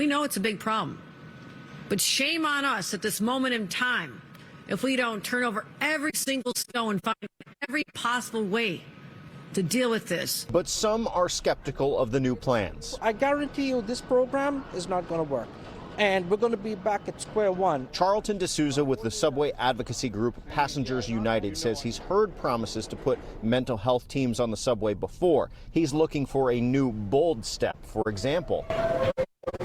We know it's a big problem. But shame on us at this moment in time if we don't turn over every single stone and find every possible way to deal with this. But some are skeptical of the new plans. I guarantee you this program is not going to work. And we're going to be back at square one. Charlton D'Souza with the subway advocacy group Passengers United says he's heard promises to put mental health teams on the subway before. He's looking for a new bold step. For example,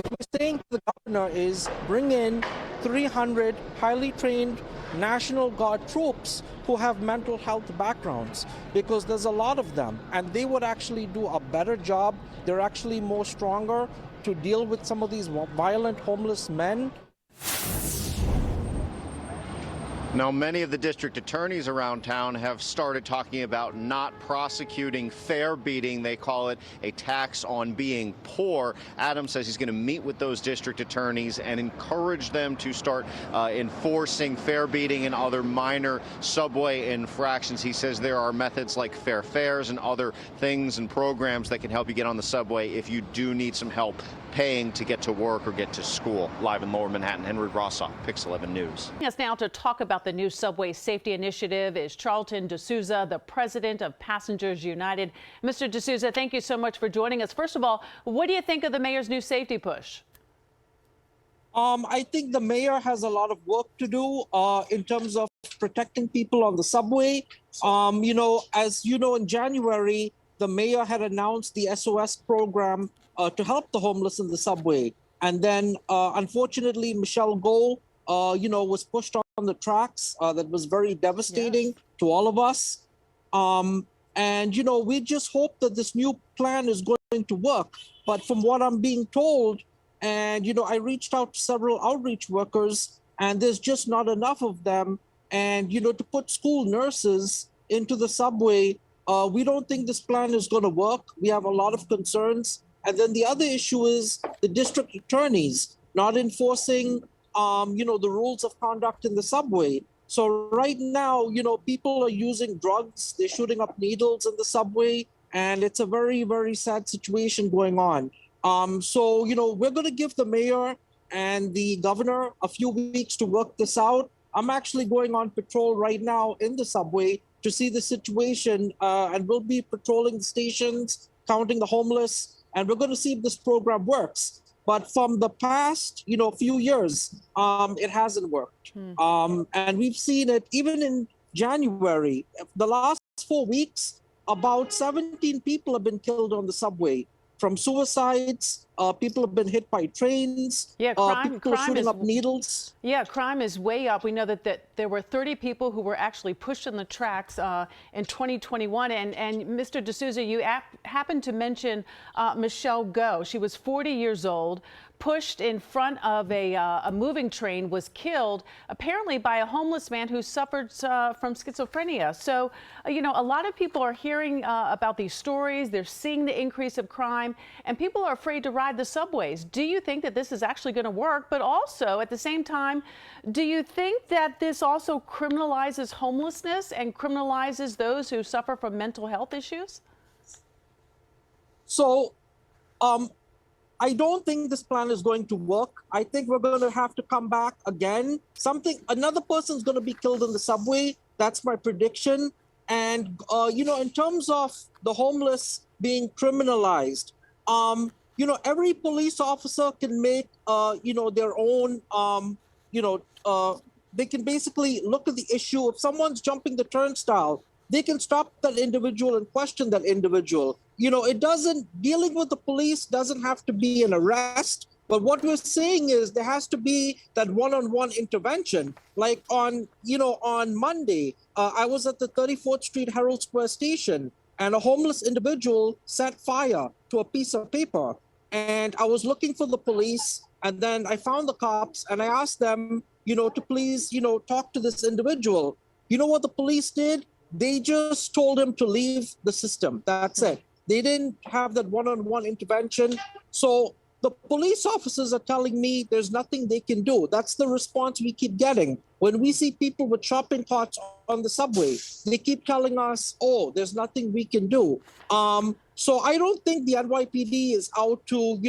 We're saying to the governor is bring in 300 highly trained National Guard troops who have mental health backgrounds, because there's a lot of them, and they would actually do a better job. They're actually more stronger to deal with some of these violent homeless men. now many of the district attorneys around town have started talking about not prosecuting fare beating. They call it a tax on being poor. Adams says he's going to meet with those district attorneys and encourage them to start enforcing fare beating and other minor subway infractions. He says there are methods like fair fares and other things and programs that can help you get on the subway if you do need some help paying to get to work or get to school. Live in Lower Manhattan, Henry Rossoff, PIX11 News. Yes, now to talk about the new subway safety initiative is Charlton D'Souza, the president of Passengers United. Mr. D'Souza, thank you so much for joining us. First of all, what do you think of the mayor's new safety push? I think the mayor has a lot of work to do in terms of protecting people on the subway. As you know, in January, the mayor had announced the SOS program to help the homeless in the subway. And then, unfortunately, Michelle Goh, was pushed on the tracks. That was very devastating to all of us. We just hope that this new plan is going to work. But from what I'm being told, and, I reached out to several outreach workers, and there's just not enough of them. And, to put school nurses into the subway, we don't think this plan is going to work. We have a lot of concerns. And then the other issue is the district attorneys not enforcing, the rules of conduct in the subway. So right now, people are using drugs. They're shooting up needles in the subway. And it's a very, very sad situation going on. We're going to give the mayor and the governor a few weeks to work this out. I'm actually going on patrol right now in the subway to see the situation, and we'll be patrolling the stations, counting the homeless, and we're going to see if this program works. But from the past, few years, it hasn't worked. And we've seen it even in January. The last 4 weeks, about 17 people have been killed on the subway. From suicides, people have been hit by trains, people shooting up needles. Yeah, crime is way up. We know that there were 30 people who were actually pushed on the tracks in 2021. And Mr. D'Souza, you happened to mention Michelle Goh. She was 40 years old, pushed in front of a moving train, was killed, apparently by a homeless man who suffered from schizophrenia. So, a lot of people are hearing about these stories. They're seeing the increase of crime, and people are afraid to ride the subways. Do you think that this is actually going to work? But also, at the same time, do you think that this also criminalizes homelessness and criminalizes those who suffer from mental health issues? So, I don't think this plan is going to work. I think we're going to have to come back again. Another person's going to be killed in the subway. That's my prediction. And, in terms of the homeless being criminalized, every police officer can make, their own, they can basically look at the issue. If someone's jumping the turnstile, they can stop that individual and question that individual. Dealing with the police doesn't have to be an arrest. But what we're saying is there has to be that one-on-one intervention. Like on Monday, I was at the 34th Street Herald Square station, and a homeless individual set fire to a piece of paper. And I was looking for the police, and then I found the cops, and I asked them, to please, talk to this individual. You know what the police did? They just told him to leave the system. That's it. They didn't have that one-on-one intervention. So the police officers are telling me there's nothing they can do. That's the response we keep getting. When we see people with shopping carts on the subway, they keep telling us, oh, there's nothing we can do. So I don't think the NYPD is out to,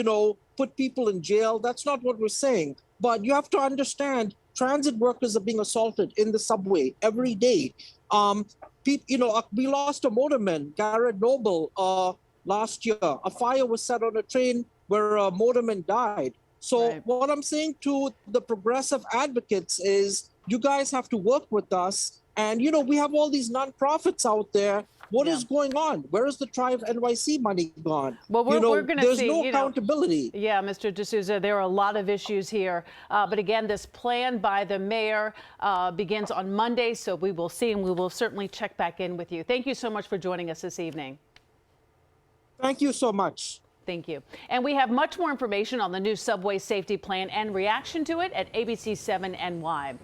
put people in jail. That's not what we're saying. But you have to understand, transit workers are being assaulted in the subway every day. We lost a motorman, Garrett Noble, last year. A fire was set on a train where a motorman died. So Right. what I'm saying to the progressive advocates is, you guys have to work with us. And, we have all these nonprofits out there. What is going on? Where is the Thrive NYC money gone? Well, we're going to there's see. no accountability. Yeah, Mr. D'Souza, there are a lot of issues here. But again, this plan by the mayor begins on Monday, so we will see, and we will certainly check back in with you. Thank you so much for joining us this evening. Thank you so much. Thank you. And we have much more information on the new subway safety plan and reaction to it at ABC7NY.